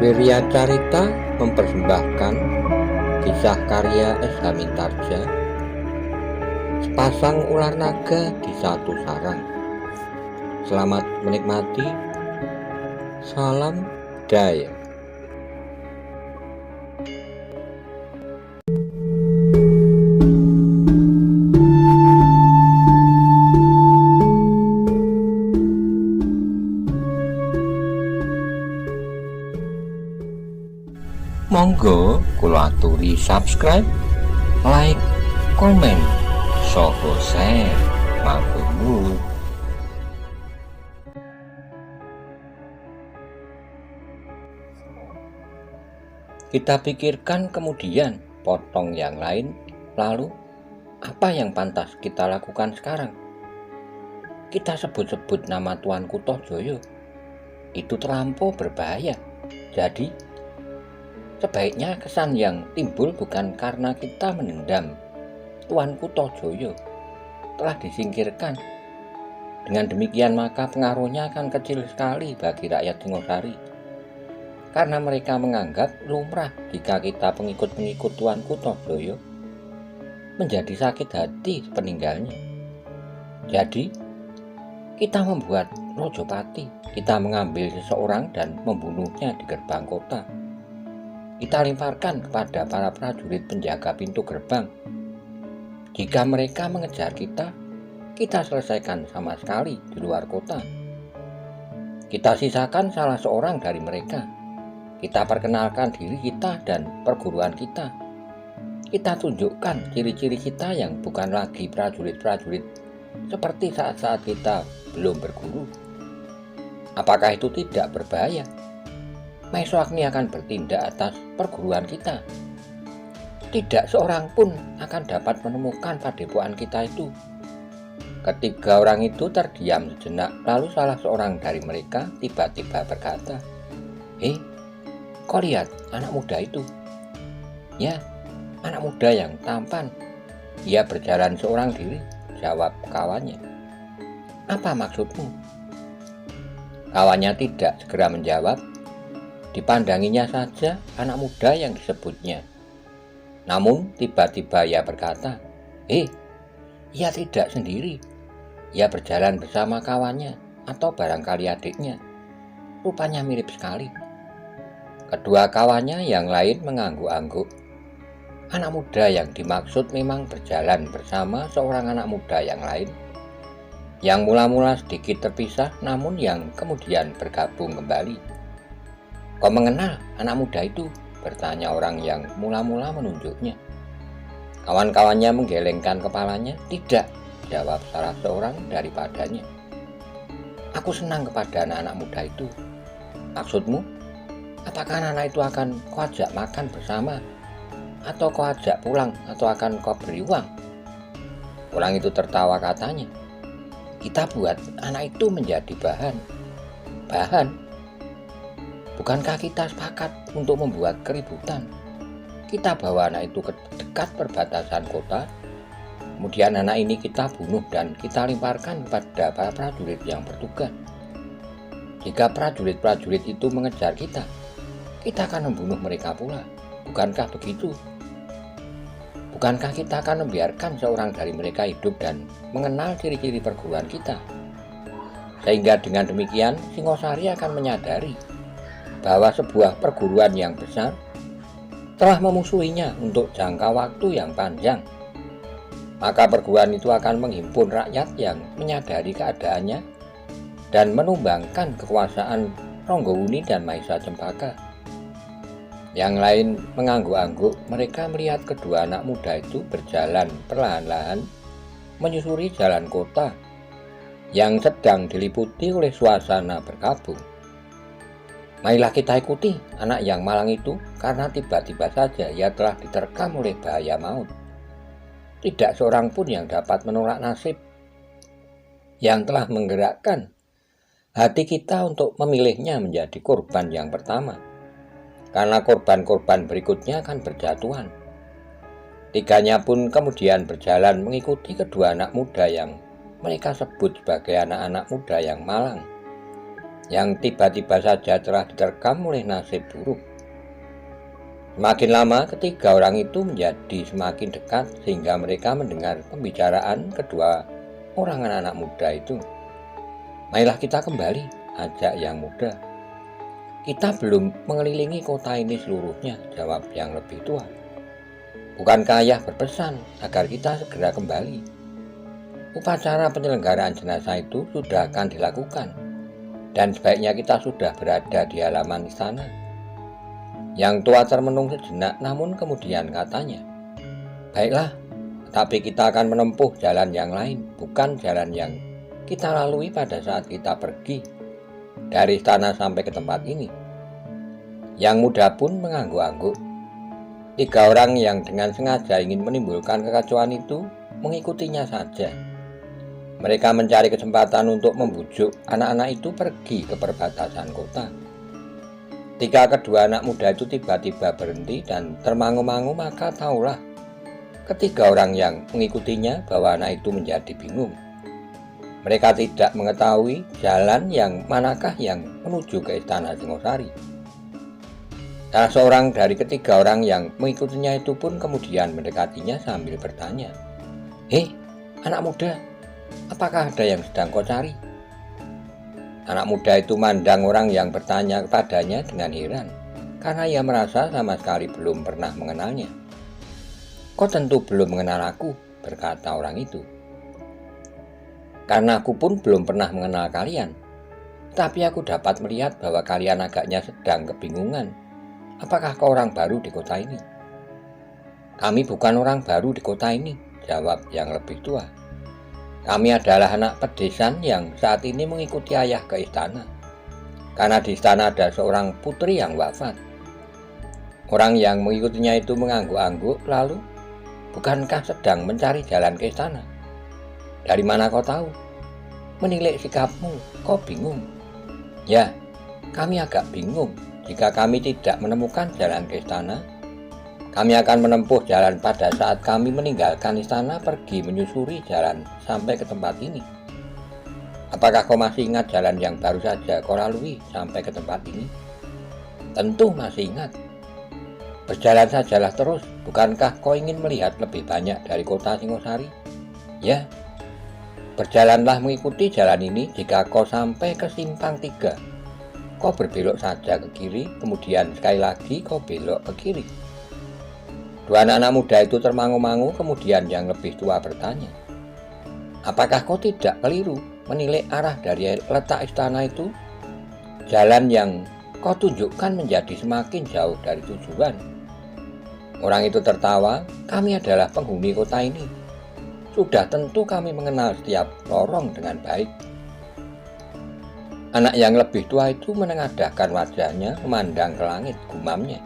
Wirya Carita mempersembahkan kisah karya S. Hamintarja, Sepasang Ular Naga di Satu Sarang. Selamat menikmati. Salam Daya. Monggo kula aturi subscribe, like, komen, saha share matur. Kita pikirkan kemudian potong yang lain, lalu apa yang pantas kita lakukan sekarang? Kita sebut-sebut nama Tuan Kutojoyo, itu terlampau berbahaya. Jadi sebaiknya kesan yang timbul bukan karena kita menendam Tuan Kutojoyo telah disingkirkan. Dengan demikian maka pengaruhnya akan kecil sekali bagi rakyat Singosari, karena mereka menganggap lumrah jika kita pengikut-pengikut Tuan Kutojoyo menjadi sakit hati peninggalnya. Jadi kita membuat Rojopati, kita mengambil seseorang dan membunuhnya di gerbang kota. Kita lemparkan kepada para prajurit penjaga pintu gerbang. Jika mereka mengejar kita, kita selesaikan sama sekali di luar kota. Kita sisakan salah seorang dari mereka. Kita perkenalkan diri kita dan perguruan kita. Kita tunjukkan ciri-ciri kita yang bukan lagi prajurit-prajurit seperti saat-saat kita belum berguru. Apakah itu tidak berbahaya? Maesho Agni akan bertindak atas perguruan kita. Tidak seorang pun akan dapat menemukan padepokan kita itu. Ketiga orang itu terdiam sejenak, lalu salah seorang dari mereka tiba-tiba berkata, kau lihat anak muda itu? Ya, anak muda yang tampan. Dia berjalan seorang diri, jawab kawannya. Apa maksudmu? Kawannya tidak segera menjawab. Dipandanginya saja anak muda yang disebutnya. Namun tiba-tiba ia berkata, ia tidak sendiri. Ia berjalan bersama kawannya atau barangkali adiknya. Rupanya mirip sekali. Kedua kawannya yang lain mengangguk-angguk. Anak muda yang dimaksud memang berjalan bersama seorang anak muda yang lain, yang mula-mula sedikit terpisah namun yang kemudian bergabung kembali. Kau mengenal anak muda itu? Bertanya orang yang mula-mula menunjuknya. Kawan-kawannya menggelengkan kepalanya. Tidak, jawab salah seorang daripadanya. Aku senang kepada anak-anak muda itu. Maksudmu? Apakah anak itu akan kau ajak makan bersama? Atau kau ajak pulang? Atau akan kau beri uang? Orang itu tertawa katanya. Kita buat anak itu menjadi bahan. Bahan? Bukankah kita sepakat untuk membuat keributan? Kita bawa anak itu ke dekat perbatasan kota. Kemudian anak ini kita bunuh dan kita lemparkan kepada para prajurit yang bertugas. Jika prajurit-prajurit itu mengejar kita, kita akan membunuh mereka pula. Bukankah begitu? Bukankah kita akan membiarkan seorang dari mereka hidup dan mengenal ciri-ciri perguruan kita? Sehingga dengan demikian Singosari akan menyadari bahwa sebuah perguruan yang besar telah memusuhinya untuk jangka waktu yang panjang. Maka perguruan itu akan menghimpun rakyat yang menyadari keadaannya dan menumbangkan kekuasaan Ronggowuni dan Maisa Cempaka. Yang lain mengangguk-angguk. Mereka melihat kedua anak muda itu berjalan perlahan-lahan menyusuri jalan kota yang sedang diliputi oleh suasana berkabung. Marilah kita ikuti anak yang malang itu, karena tiba-tiba saja ia telah diterkam oleh bahaya maut. Tidak seorang pun yang dapat menolak nasib yang telah menggerakkan hati kita untuk memilihnya menjadi korban yang pertama, karena korban-korban berikutnya akan berjatuhan. Tiganya pun kemudian berjalan mengikuti kedua anak muda yang mereka sebut sebagai anak-anak muda yang malang. yang tiba-tiba saja telah diterkam oleh nasib buruk. Semakin lama ketiga orang itu menjadi semakin dekat sehingga mereka mendengar pembicaraan kedua orang anak-anak muda itu. "Marilah kita kembali," ajak yang muda. "Kita belum mengelilingi kota ini seluruhnya," jawab yang lebih tua. "Bukankah ayah berpesan agar kita segera kembali? Upacara penyelenggaraan jenazah itu sudah akan dilakukan, dan sebaiknya kita sudah berada di halaman istana." Yang tua termenung sejenak, namun kemudian katanya, "Baiklah, tapi kita akan menempuh jalan yang lain, bukan jalan yang kita lalui pada saat kita pergi dari istana sampai ke tempat ini." Yang muda pun mengangguk-angguk. Tiga orang yang dengan sengaja ingin menimbulkan kekacauan itu mengikutinya saja. Mereka mencari kesempatan untuk membujuk anak-anak itu pergi ke perbatasan kota. Ketika kedua anak muda itu tiba-tiba berhenti dan termangu-mangu, maka tahulah ketiga orang yang mengikutinya bahwa anak itu menjadi bingung. Mereka tidak mengetahui jalan yang manakah yang menuju ke istana Singosari. Salah seorang dari ketiga orang yang mengikutinya itu pun kemudian mendekatinya sambil bertanya, "Hei, anak muda, apakah ada yang sedang kau cari?" Anak muda itu mandang orang yang bertanya kepadanya dengan heran, karena ia merasa sama sekali belum pernah mengenalnya. "Kau tentu belum mengenal aku," berkata orang itu. "Karena aku pun belum pernah mengenal kalian. Tapi aku dapat melihat bahwa kalian agaknya sedang kebingungan. Apakah kau orang baru di kota ini?" "Kami bukan orang baru di kota ini," jawab yang lebih tua. "Kami adalah anak pedesan yang saat ini mengikuti ayah ke istana, karena di istana ada seorang putri yang wafat." Orang yang mengikutinya itu mengangguk-angguk, lalu, "Bukankah sedang mencari jalan ke istana? Dari mana kau tahu? Menilik sikapmu, kau bingung." "Ya, kami agak bingung. Jika kami tidak menemukan jalan ke istana, kami akan menempuh jalan pada saat kami meninggalkan istana pergi menyusuri jalan sampai ke tempat ini. Apakah kau masih ingat jalan yang baru saja kau lalui sampai ke tempat ini?" "Tentu masih ingat." "Berjalan sajalah terus. Bukankah kau ingin melihat lebih banyak dari kota Singosari?" "Ya." "Berjalanlah mengikuti jalan ini. Jika kau sampai ke simpang 3, kau berbelok saja ke kiri, kemudian sekali lagi kau belok ke kiri." Dua anak-anak muda itu termangu-mangu, kemudian yang lebih tua bertanya, "Apakah kau tidak keliru menilik arah dari letak istana itu? Jalan yang kau tunjukkan menjadi semakin jauh dari tujuan." Orang itu tertawa, "Kami adalah penghuni kota ini. Sudah tentu kami mengenal setiap lorong dengan baik." Anak yang lebih tua itu menengadahkan wajahnya memandang ke langit, gumamnya,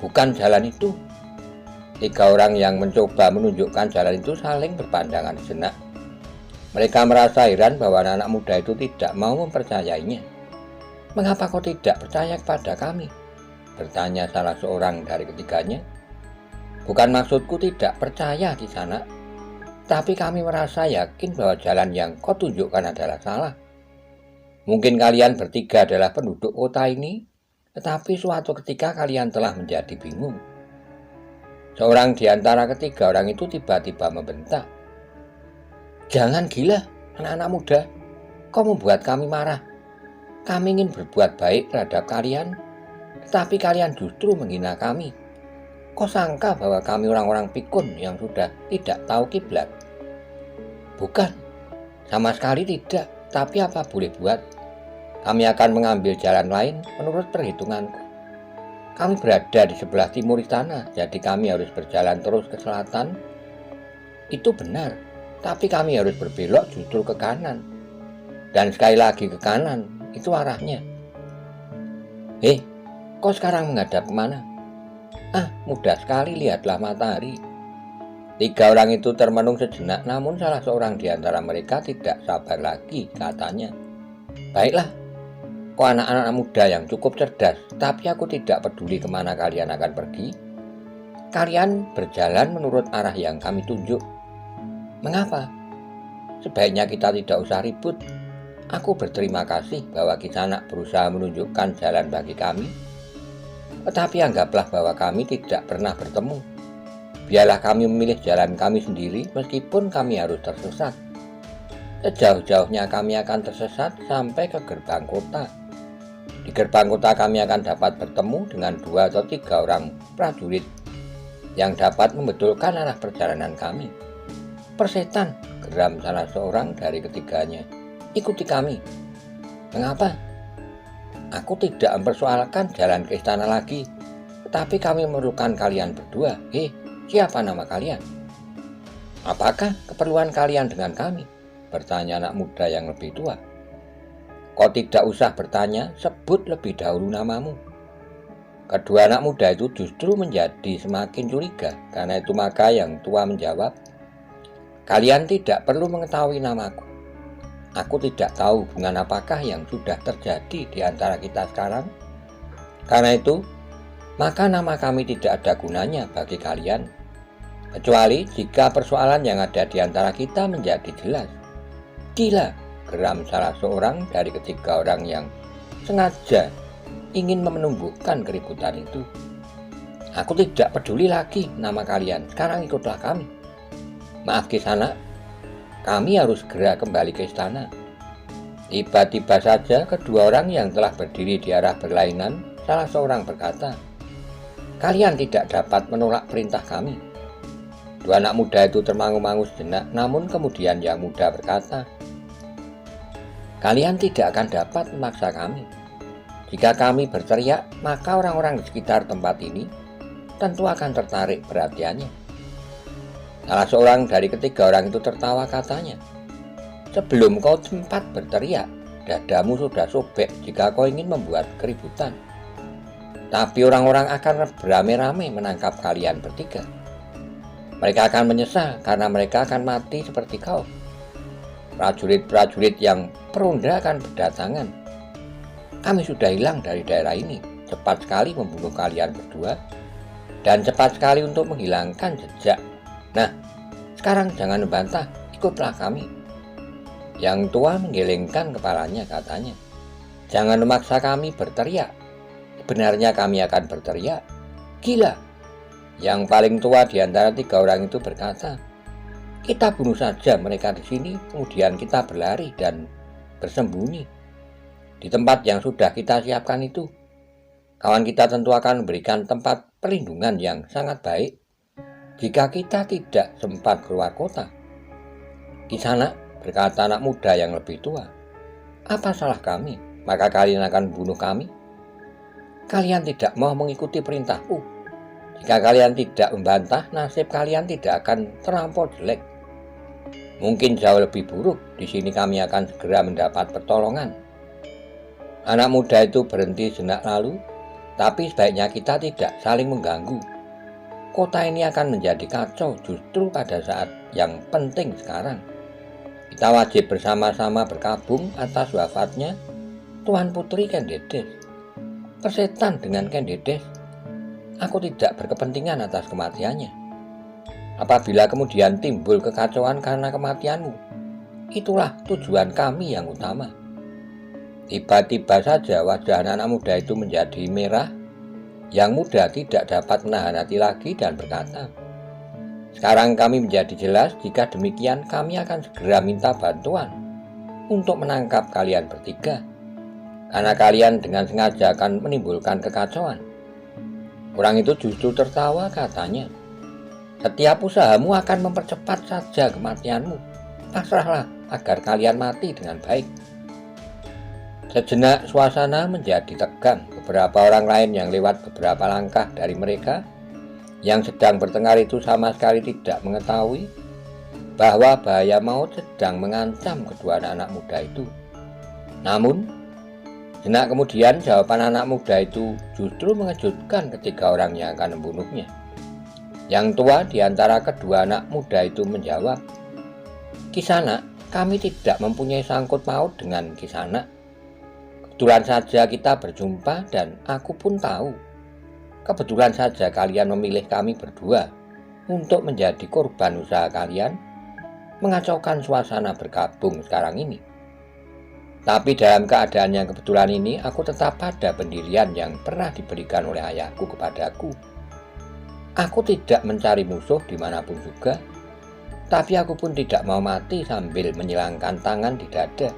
"Bukan jalan itu." Tiga orang yang mencoba menunjukkan jalan itu saling berpandangan sejenak. Mereka merasa heran bahwa anak muda itu tidak mau mempercayainya. "Mengapa kau tidak percaya kepada kami?" bertanya salah seorang dari ketiganya. "Bukan maksudku tidak percaya di sana, tapi kami merasa yakin bahwa jalan yang kau tunjukkan adalah salah. Mungkin kalian bertiga adalah penduduk kota ini, tetapi suatu ketika kalian telah menjadi bingung." Seorang di antara ketiga orang itu tiba-tiba membentak, "Jangan gila, anak-anak muda. Kau membuat kami marah. Kami ingin berbuat baik terhadap kalian, tetapi kalian justru menghina kami. Kau sangka bahwa kami orang-orang pikun yang sudah tidak tahu kiblat?" "Bukan, sama sekali tidak. Tapi apa boleh buat? Kami akan mengambil jalan lain menurut perhitunganku. Kami berada di sebelah timur istana, jadi kami harus berjalan terus ke selatan." "Itu benar, tapi kami harus berbelok justru ke kanan. Dan sekali lagi ke kanan, itu arahnya." "Hei, kau sekarang menghadap kemana?" "Ah, mudah sekali, lihatlah matahari." Tiga orang itu termenung sejenak, namun salah seorang di antara mereka tidak sabar lagi, katanya, "Baiklah, kau anak-anak muda yang cukup cerdas, tapi aku tidak peduli kemana kalian akan pergi. Kalian berjalan menurut arah yang kami tunjuk." "Mengapa? Sebaiknya kita tidak usah ribut. Aku berterima kasih bahwa Kisanak berusaha menunjukkan jalan bagi kami, tetapi anggaplah bahwa kami tidak pernah bertemu. Biarlah kami memilih jalan kami sendiri meskipun kami harus tersesat. Sejauh-jauhnya kami akan tersesat sampai ke gerbang kota. Di gerbang kota kami akan dapat bertemu dengan 2 atau 3 orang prajurit yang dapat membetulkan arah perjalanan kami. Persetan, geram salah seorang dari ketiganya. Ikuti kami. Mengapa? Aku tidak mempersoalkan jalan ke istana lagi, tetapi kami memerlukan kalian berdua. Siapa nama kalian? Apakah keperluan kalian dengan kami? Bertanya anak muda yang lebih tua. Kau tidak usah bertanya, sebut lebih dahulu namamu. Kedua anak muda itu justru menjadi semakin curiga. Karena itu maka yang tua menjawab, kalian tidak perlu mengetahui namaku. Aku tidak tahu hubungan apakah yang sudah terjadi di antara kita sekarang. Karena itu, maka nama kami tidak ada gunanya bagi kalian, kecuali jika persoalan yang ada di antara kita menjadi jelas. Gila, geram salah seorang dari ketiga orang yang sengaja ingin menumbuhkan keributan itu. Aku tidak peduli lagi nama kalian, sekarang ikutlah kami. Maaf Kisanak, kami harus segera kembali ke istana. Tiba-tiba saja kedua orang yang telah berdiri di arah berlainan, salah seorang berkata, kalian tidak dapat menolak perintah kami. Dua anak muda itu termangu-mangu sejenak, namun kemudian yang muda berkata, kalian tidak akan dapat memaksa kami. Jika kami berteriak, maka orang-orang di sekitar tempat ini tentu akan tertarik perhatiannya. Salah seorang dari ketiga orang itu tertawa, katanya, sebelum kau sempat berteriak, dadamu sudah sobek jika kau ingin membuat keributan. Tapi orang-orang akan beramai-ramai menangkap kalian bertiga. Mereka akan menyesal karena mereka akan mati seperti kau. Prajurit-prajurit yang peronda akan berdatangan. Kami sudah hilang dari daerah ini, cepat sekali membunuh kalian berdua, dan cepat sekali untuk menghilangkan jejak. Nah, sekarang jangan membantah, ikutlah kami. Yang tua menggelengkan kepalanya, katanya, jangan memaksa kami berteriak. Sebenarnya kami akan berteriak. Gila. Yang paling tua di antara tiga orang itu berkata, kita bunuh saja mereka di sini, kemudian kita berlari dan bersembunyi di tempat yang sudah kita siapkan itu. Kawan kita tentu akan memberikan tempat perlindungan yang sangat baik jika kita tidak sempat keluar kota. Kisanak, berkata anak muda yang lebih tua, apa salah kami? Maka kalian akan membunuh kami? Kalian tidak mau mengikuti perintahku. Jika kalian tidak membantah, nasib kalian tidak akan terlampau jelek. Mungkin jauh lebih buruk. Di sini kami akan segera mendapat pertolongan. Anak muda itu berhenti sejenak lalu, tapi sebaiknya kita tidak saling mengganggu. Kota ini akan menjadi kacau justru pada saat yang penting sekarang. Kita wajib bersama-sama berkabung atas wafatnya Tuan Putri Kendedes. Persetan dengan Kendedes. Aku tidak berkepentingan atas kematiannya. Apabila kemudian timbul kekacauan karena kematianmu, itulah tujuan kami yang utama. Tiba-tiba saja wajah anak muda itu menjadi merah. Yang muda tidak dapat menahan hati lagi dan berkata, sekarang kami menjadi jelas, jika demikian kami akan segera minta bantuan untuk menangkap kalian bertiga, karena kalian dengan sengaja akan menimbulkan kekacauan. Orang itu justru tertawa, katanya, setiap usahamu akan mempercepat saja kematianmu. Pasrahlah agar kalian mati dengan baik. Sejenak suasana menjadi tegang. Beberapa orang lain yang lewat beberapa langkah dari mereka yang sedang bertengkar itu sama sekali tidak mengetahui bahwa bahaya maut sedang mengancam kedua anak muda itu. Namun, sejenak kemudian jawaban anak muda itu justru mengejutkan ketiga orang yang akan membunuhnya. Yang tua di antara kedua anak muda itu menjawab, Kisanak, kami tidak mempunyai sangkut paut dengan Kisanak. Kebetulan saja kita berjumpa dan aku pun tahu. Kebetulan saja kalian memilih kami berdua untuk menjadi korban usaha kalian mengacaukan suasana berkabung sekarang ini. Tapi dalam keadaan yang kebetulan ini, aku tetap pada pendirian yang pernah diberikan oleh ayahku kepadaku. Aku tidak mencari musuh dimanapun juga, tapi aku pun tidak mau mati sambil menyilangkan tangan di dada.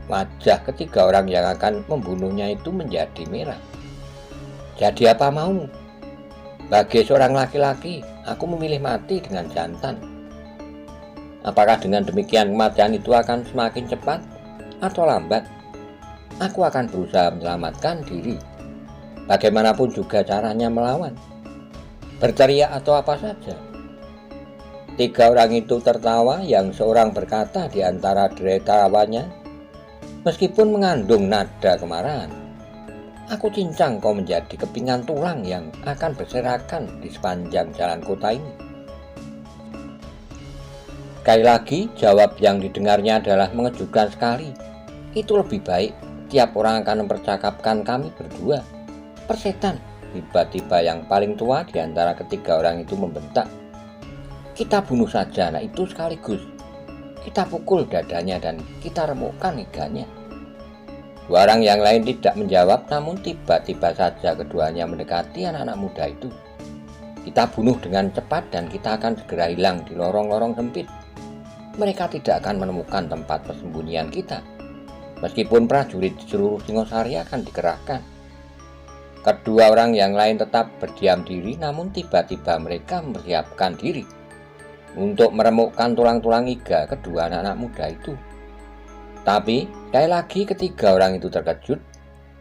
Wajah ketiga orang yang akan membunuhnya itu menjadi merah. Jadi apa maumu? Bagi seorang laki-laki, aku memilih mati dengan jantan. Apakah dengan demikian kematian itu akan semakin cepat atau lambat? Aku akan berusaha menyelamatkan diri. Bagaimanapun juga caranya melawan. Berteriak atau apa saja. Tiga orang itu tertawa, yang seorang berkata di antara derai tawanya, meskipun mengandung nada kemarahan, aku cincang kau menjadi kepingan tulang yang akan berserakan di sepanjang jalan kota ini. Sekali lagi, jawab yang didengarnya adalah mengejutkan sekali. Itu lebih baik, tiap orang akan mempercakapkan kami berdua. Persetan, tiba-tiba yang paling tua di antara ketiga orang itu membentak. Kita bunuh saja anak itu sekaligus. Kita pukul dadanya dan kita remukkan iganya. Dua orang yang lain tidak menjawab, namun tiba-tiba saja keduanya mendekati anak-anak muda itu. Kita bunuh dengan cepat dan kita akan segera hilang di lorong-lorong sempit. Mereka tidak akan menemukan tempat persembunyian kita, meskipun prajurit di seluruh Singosari akan dikerahkan. Kedua orang yang lain tetap berdiam diri, namun tiba-tiba mereka mempersiapkan diri untuk meremukkan tulang-tulang iga kedua anak-anak muda itu. Tapi sekali lagi ketiga orang itu terkejut.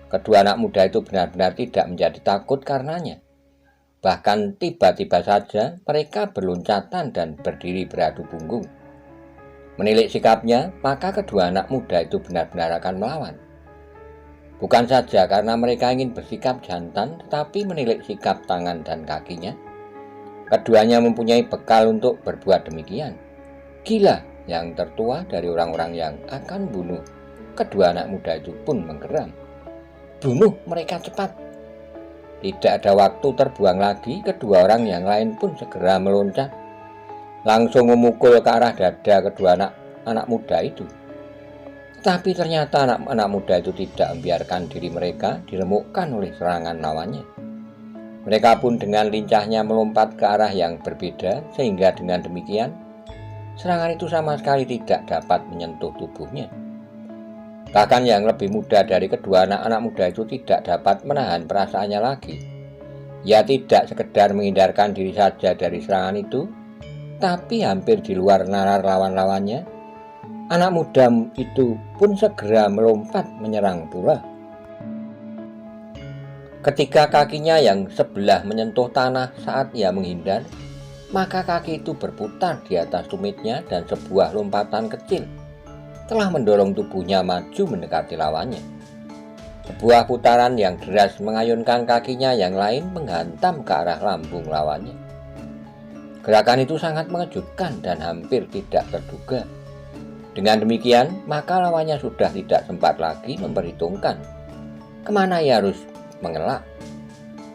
Kedua anak muda itu benar-benar tidak menjadi takut karenanya. Bahkan tiba-tiba saja mereka berloncatan dan berdiri beradu punggung. Menilik sikapnya, maka kedua anak muda itu benar-benar akan melawan. Bukan saja karena mereka ingin bersikap jantan, tetapi menilik sikap tangan dan kakinya. Keduanya mempunyai bekal untuk berbuat demikian. Gila yang tertua dari orang-orang yang akan bunuh kedua anak muda itu pun menggeram. Bunuh mereka cepat. Tidak ada waktu terbuang lagi, kedua orang yang lain pun segera meloncat, langsung memukul ke arah dada kedua anak muda itu. Tapi ternyata anak-anak muda itu tidak membiarkan diri mereka diremukkan oleh serangan lawannya. Mereka pun dengan lincahnya melompat ke arah yang berbeda, sehingga dengan demikian serangan itu sama sekali tidak dapat menyentuh tubuhnya. Bahkan yang lebih muda dari kedua anak-anak muda itu tidak dapat menahan perasaannya lagi. Ia tidak sekedar menghindarkan diri saja dari serangan itu, tapi hampir di luar nalar lawan-lawannya, anak muda itu pun segera melompat menyerang pula. Ketika kakinya yang sebelah menyentuh tanah saat ia menghindar, maka kaki itu berputar di atas tumitnya dan sebuah lompatan kecil telah mendorong tubuhnya maju mendekati lawannya. Sebuah putaran yang deras mengayunkan kakinya yang lain menghantam ke arah lambung lawannya. Gerakan itu sangat mengejutkan dan hampir tidak terduga. Dengan demikian, maka lawannya sudah tidak sempat lagi memperhitungkan kemana ia harus mengelak.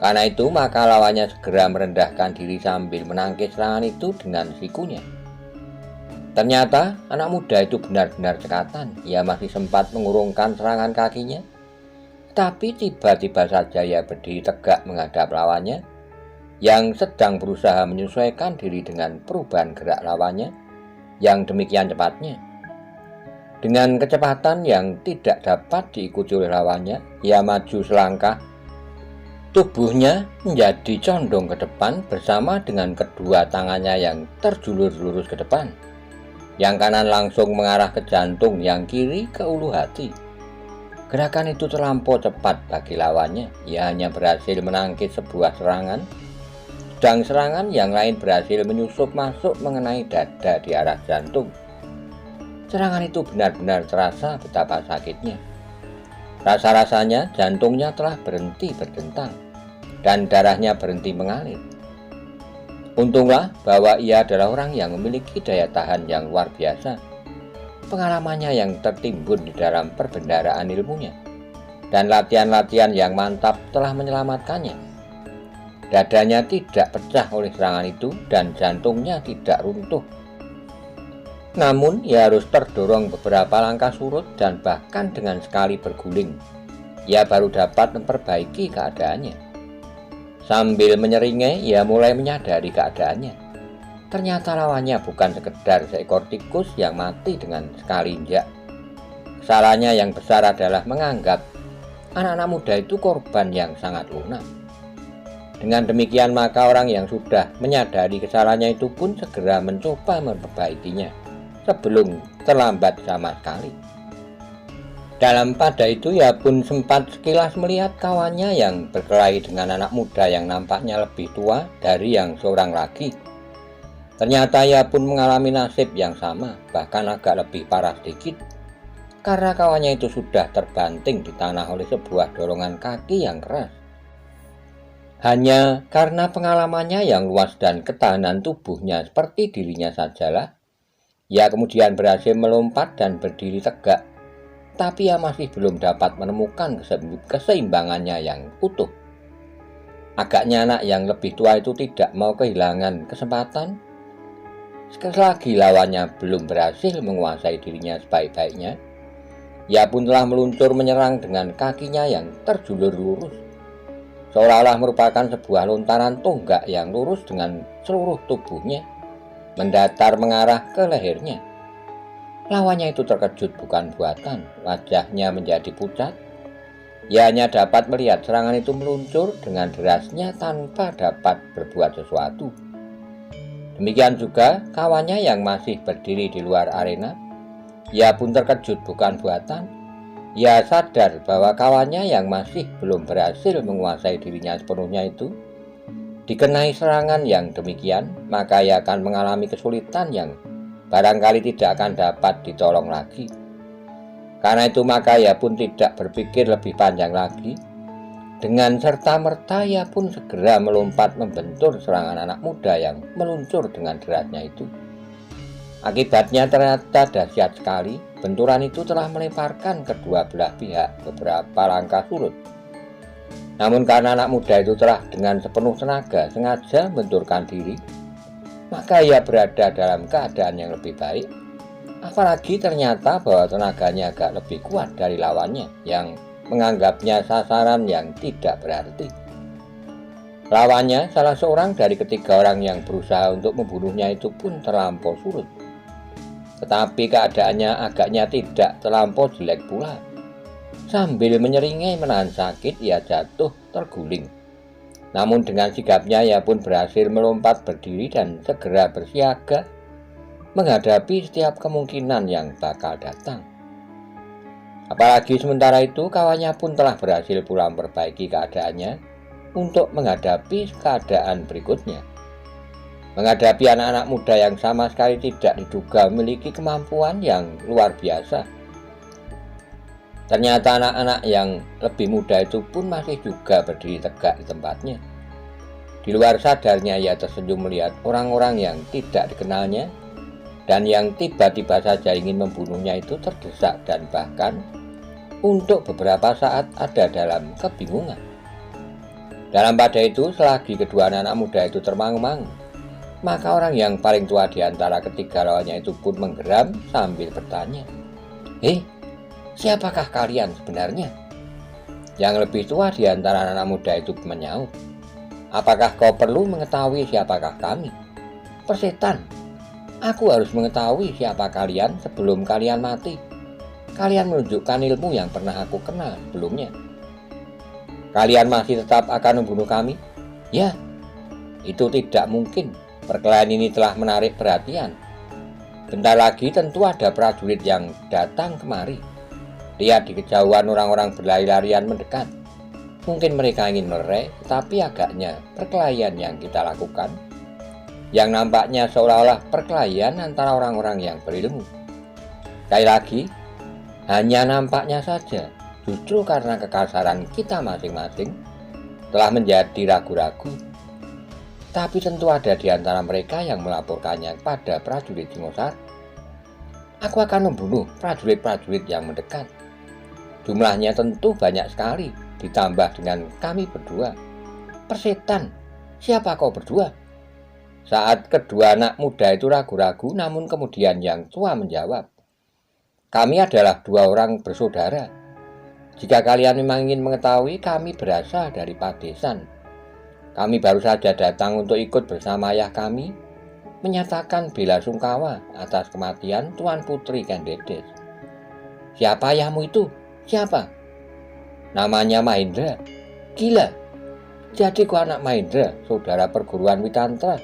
Karena itu, maka lawannya segera merendahkan diri sambil menangkis serangan itu dengan sikunya. Ternyata anak muda itu benar-benar cekatan. Ia masih sempat mengurungkan serangan kakinya, tapi tiba-tiba saja ia berdiri tegak menghadap lawannya yang sedang berusaha menyesuaikan diri dengan perubahan gerak lawannya yang demikian cepatnya. Dengan kecepatan yang tidak dapat diikuti oleh lawannya, ia maju selangkah. Tubuhnya menjadi condong ke depan bersama dengan kedua tangannya yang terjulur lurus ke depan. Yang kanan langsung mengarah ke jantung, yang kiri ke ulu hati. Gerakan itu terlampau cepat bagi lawannya. Ia hanya berhasil menangkis sebuah serangan, sedang serangan yang lain berhasil menyusup masuk mengenai dada di arah jantung. Serangan itu benar-benar terasa betapa sakitnya. Rasa-rasanya jantungnya telah berhenti berdentang dan darahnya berhenti mengalir. Untunglah bahwa ia adalah orang yang memiliki daya tahan yang luar biasa. Pengalamannya yang tertimbun di dalam perbendaharaan ilmunya dan latihan-latihan yang mantap telah menyelamatkannya. Dadanya tidak pecah oleh serangan itu dan jantungnya tidak runtuh. Namun ia harus terdorong beberapa langkah surut dan bahkan dengan sekali berguling, ia baru dapat memperbaiki keadaannya. Sambil menyeringai, ia mulai menyadari keadaannya. Ternyata lawannya bukan sekedar seekor tikus yang mati dengan sekali injak. Kesalahannya yang besar adalah menganggap anak-anak muda itu korban yang sangat lunak. Dengan demikian maka orang yang sudah menyadari kesalahannya itu pun segera mencoba memperbaikinya sebelum terlambat sama sekali. Dalam pada itu ia pun sempat sekilas melihat kawannya yang berkelahi dengan anak muda yang nampaknya lebih tua dari yang seorang lagi. Ternyata ia pun mengalami nasib yang sama, bahkan agak lebih parah sedikit, karena kawannya itu sudah terbanting di tanah oleh sebuah dorongan kaki yang keras. Hanya karena pengalamannya yang luas dan ketahanan tubuhnya seperti dirinya sajalah, ia kemudian berhasil melompat dan berdiri tegak. Tapi ia masih belum dapat menemukan keseimbangannya yang utuh. Agaknya anak yang lebih tua itu tidak mau kehilangan kesempatan. Selagi lawannya belum berhasil menguasai dirinya sebaik-baiknya, ia pun telah meluncur menyerang dengan kakinya yang terjulur lurus, seolah-olah merupakan sebuah lontaran tonggak yang lurus dengan seluruh tubuhnya, mendatar mengarah ke lehernya. Lawannya itu terkejut bukan buatan, wajahnya menjadi pucat. Ia hanya dapat melihat serangan itu meluncur dengan derasnya tanpa dapat berbuat sesuatu. Demikian juga kawannya yang masih berdiri di luar arena. Ia pun terkejut bukan buatan. Ia sadar bahwa kawannya yang masih belum berhasil menguasai dirinya sepenuhnya itu dikenai serangan yang demikian, maka ia akan mengalami kesulitan yang barangkali tidak akan dapat ditolong lagi. Karena itu maka ia pun tidak berpikir lebih panjang lagi. Dengan serta-merta ia pun segera melompat membentur serangan anak muda yang meluncur dengan derasnya itu. Akibatnya ternyata dahsyat sekali. Benturan itu telah melemparkan kedua belah pihak beberapa langkah surut. Namun karena anak muda itu telah dengan sepenuh tenaga sengaja membenturkan diri, maka ia berada dalam keadaan yang lebih baik. Apalagi ternyata bahwa tenaganya agak lebih kuat dari lawannya yang menganggapnya sasaran yang tidak berarti. Lawannya, salah seorang dari ketiga orang yang berusaha untuk membunuhnya itu pun terlampau surut. Tetapi keadaannya agaknya tidak terlampau jelek pula. Sambil menyeringai menahan sakit, ia jatuh terguling. Namun dengan sigapnya ia pun berhasil melompat berdiri dan segera bersiaga menghadapi setiap kemungkinan yang bakal datang. Apalagi sementara itu kawannya pun telah berhasil pula memperbaiki keadaannya untuk menghadapi keadaan berikutnya. Menghadapi anak-anak muda yang sama sekali tidak diduga memiliki kemampuan yang luar biasa. Ternyata anak-anak yang lebih muda itu pun masih juga berdiri tegak di tempatnya. Di luar sadarnya ia tersenyum melihat orang-orang yang tidak dikenalnya dan yang tiba-tiba saja ingin membunuhnya itu terdesak dan bahkan untuk beberapa saat ada dalam kebingungan. Dalam pada itu, selagi kedua anak muda itu termangu-mangu, maka orang yang paling tua di antara ketiga lawannya itu pun menggeram sambil bertanya, "Hei, siapakah kalian sebenarnya?" Yang lebih tua di antara anak muda itu menyaut, "Apakah kau perlu mengetahui siapakah kami? Persetan, aku harus mengetahui siapa kalian sebelum kalian mati. Kalian menunjukkan ilmu yang pernah aku kenal sebelumnya. Kalian masih tetap akan membunuh kami?" "Ya, itu tidak mungkin. Perkelahian ini telah menarik perhatian. Bentar lagi tentu ada prajurit yang datang kemari. Lihat di kejauhan orang-orang berlari-larian mendekat. Mungkin mereka ingin melerai, tetapi agaknya perkelahian yang kita lakukan yang nampaknya seolah-olah perkelahian antara orang-orang yang berilmu. Sekali lagi, hanya nampaknya saja, justru karena kekasaran kita masing-masing telah menjadi ragu-ragu. Tapi tentu ada di antara mereka yang melaporkannya kepada prajurit Singosar. Aku akan membunuh prajurit-prajurit yang mendekat. Jumlahnya tentu banyak sekali, ditambah dengan kami berdua. Persetan, siapa kau berdua?" Saat kedua anak muda itu ragu-ragu, namun kemudian yang tua menjawab, "Kami adalah dua orang bersaudara. Jika kalian memang ingin mengetahui, kami berasal dari Padesan. Kami baru saja datang untuk ikut bersama ayah kami menyatakan bela sungkawa atas kematian Tuan Putri Kendedes." "Siapa ayahmu itu? Siapa?" "Namanya Mahendra." "Gila, jadi kau anak Mahendra, saudara perguruan Witantra,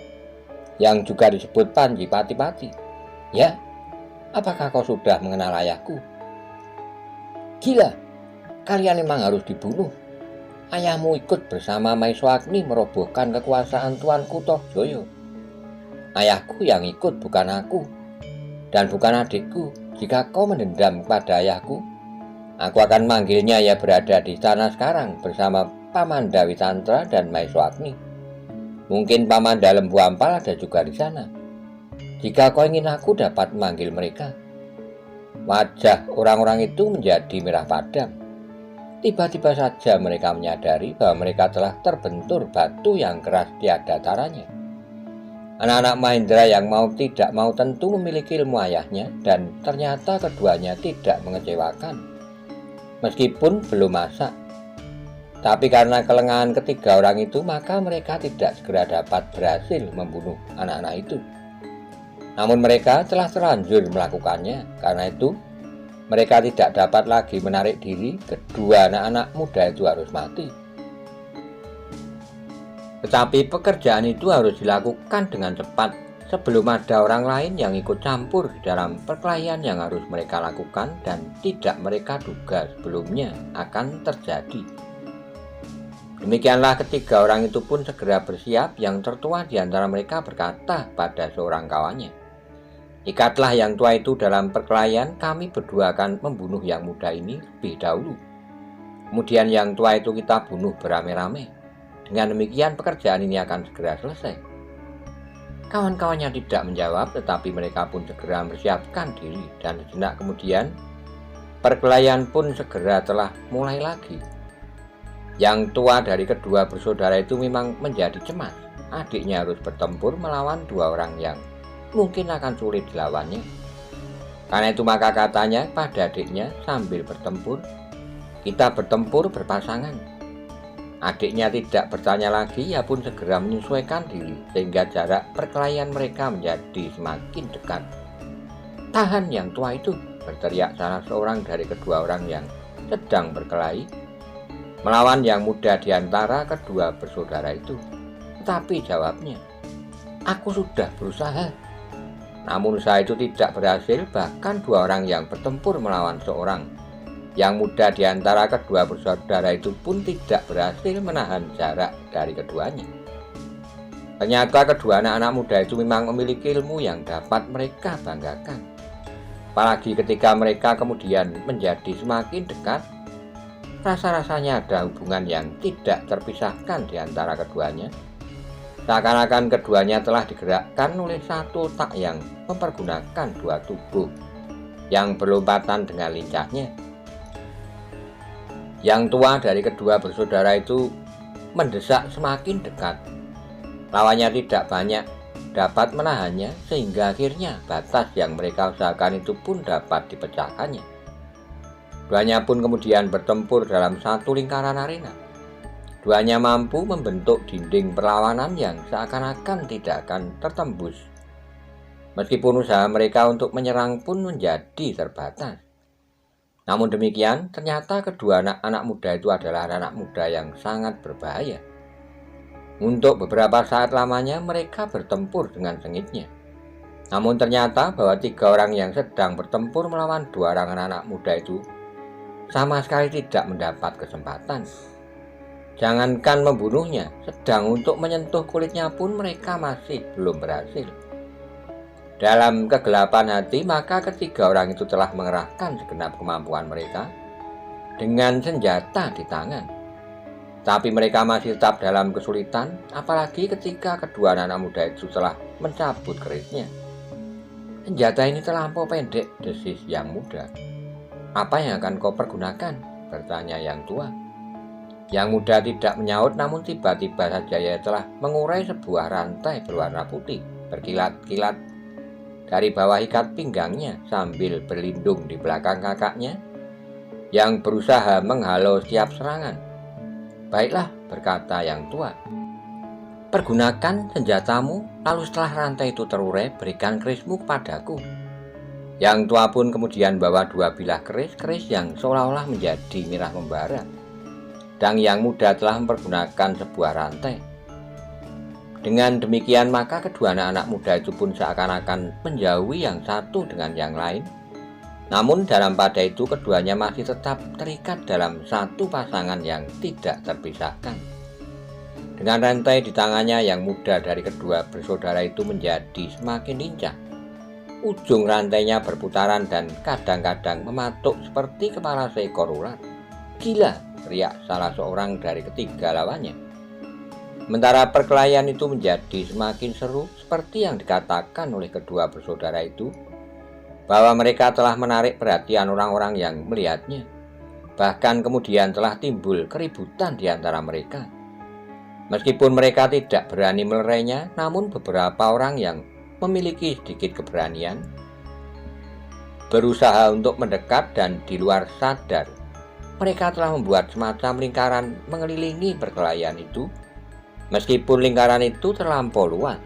yang juga disebut Panji Pati-Pati?" "Ya, apakah kau sudah mengenal ayahku?" "Gila, kalian memang harus dibunuh. Ayahmu ikut bersama Maeswagni merobohkan kekuasaan Tuanku Tohjoyo. Ayahku yang ikut, bukan aku, dan bukan adikku. Jika kau mendendam kepada ayahku, aku akan manggilnya. Ia berada di sana sekarang bersama Pamanda Witantra dan Maeswagni. Mungkin Pamanda Lembu Ampal ada juga di sana. Jika kau ingin, aku dapat memanggil mereka." Wajah orang-orang itu menjadi merah padam. Tiba-tiba saja mereka menyadari bahwa mereka telah terbentur batu yang keras tiada taranya. Anak-anak Mahendra yang tidak mau tentu memiliki ilmu ayahnya, dan ternyata keduanya tidak mengecewakan. Meskipun belum masak, tapi karena kelengahan ketiga orang itu, maka mereka tidak segera dapat berhasil membunuh anak-anak itu. Namun mereka telah terlanjur melakukannya. Karena itu, mereka tidak dapat lagi menarik diri. Kedua anak-anak muda itu harus mati. Tetapi pekerjaan itu harus dilakukan dengan cepat sebelum ada orang lain yang ikut campur di dalam perkelahian yang harus mereka lakukan dan tidak mereka duga sebelumnya akan terjadi. Demikianlah ketiga orang itu pun segera bersiap. Yang tertua di antara mereka berkata pada seorang kawannya, "Ikatlah yang tua itu dalam perkelahian, kami berdua akan membunuh yang muda ini lebih dahulu. Kemudian yang tua itu kita bunuh beramai-ramai. Dengan demikian pekerjaan ini akan segera selesai." Kawan-kawannya tidak menjawab, tetapi mereka pun segera mempersiapkan diri, dan sejenak kemudian perkelahian pun segera telah mulai lagi. Yang tua dari kedua bersaudara itu memang menjadi cemas. Adiknya harus bertempur melawan dua orang yang mungkin akan sulit dilawannya. Karena itu maka katanya pada adiknya sambil bertempur, "Kita bertempur berpasangan." Adiknya tidak bertanya lagi, ia pun segera menyesuaikan diri sehingga jarak perkelahian mereka menjadi semakin dekat. "Tahan yang tua itu!" berteriak salah seorang dari kedua orang yang sedang berkelahi melawan yang muda di antara kedua bersaudara itu. Tetapi jawabnya, "Aku sudah berusaha." Namun usaha itu tidak berhasil. Bahkan dua orang yang bertempur melawan seorang yang muda di antara kedua bersaudara itu pun tidak berhasil menahan jarak dari keduanya. Ternyata kedua anak-anak muda itu memang memiliki ilmu yang dapat mereka banggakan. Apalagi ketika mereka kemudian menjadi semakin dekat, rasa-rasanya ada hubungan yang tidak terpisahkan di antara keduanya. Seakan-akan keduanya telah digerakkan oleh satu otak yang mempergunakan dua tubuh yang berlompatan dengan lincahnya. Yang tua dari kedua bersaudara itu mendesak semakin dekat. Lawannya tidak banyak dapat menahannya, sehingga akhirnya batas yang mereka usahakan itu pun dapat dipecahkannya. Duanya pun kemudian bertempur dalam satu lingkaran arena. Duanya mampu membentuk dinding perlawanan yang seakan-akan tidak akan tertembus. Meskipun usaha mereka untuk menyerang pun menjadi terbatas. Namun demikian, ternyata kedua anak-anak muda itu adalah anak muda yang sangat berbahaya. Untuk beberapa saat lamanya mereka bertempur dengan sengitnya. Namun ternyata bahwa tiga orang yang sedang bertempur melawan dua orang anak-anak muda itu sama sekali tidak mendapat kesempatan. Jangankan membunuhnya, sedang untuk menyentuh kulitnya pun mereka masih belum berhasil. Dalam kegelapan hati, maka ketiga orang itu telah mengerahkan segenap kemampuan mereka dengan senjata di tangan. Tapi mereka masih tetap dalam kesulitan, apalagi ketika kedua anak muda itu telah mencabut kerisnya. "Senjata ini terlampau pendek," desis yang muda. "Apa yang akan kau pergunakan?" bertanya yang tua. Yang muda tidak menyaut, namun tiba-tiba saja ia telah mengurai sebuah rantai berwarna putih berkilat-kilat dari bawah ikat pinggangnya sambil berlindung di belakang kakaknya yang berusaha menghalau setiap serangan. "Baiklah," berkata yang tua, "pergunakan senjatamu, lalu setelah rantai itu terurai, berikan kerismu kepadaku." Yang tua pun kemudian bawa 2 bilah keris yang seolah-olah menjadi merah membara. Dan yang muda telah mempergunakan sebuah rantai. Dengan demikian maka kedua anak muda itu pun seakan-akan menjauhi yang satu dengan yang lain. Namun dalam pada itu keduanya masih tetap terikat dalam satu pasangan yang tidak terpisahkan. Dengan rantai di tangannya, yang muda dari kedua bersaudara itu menjadi semakin lincah. Ujung rantainya berputaran dan kadang-kadang mematuk seperti kepala seekor ular. "Gila!" teriak salah seorang dari ketiga lawannya. Sementara perkelahian itu menjadi semakin seru, seperti yang dikatakan oleh kedua bersaudara itu, bahwa mereka telah menarik perhatian orang-orang yang melihatnya. Bahkan kemudian telah timbul keributan di antara mereka. Meskipun mereka tidak berani melerainya, namun beberapa orang yang memiliki sedikit keberanian berusaha untuk mendekat, dan di luar sadar mereka telah membuat semacam lingkaran mengelilingi perkelahian itu, meskipun lingkaran itu terlampau luas.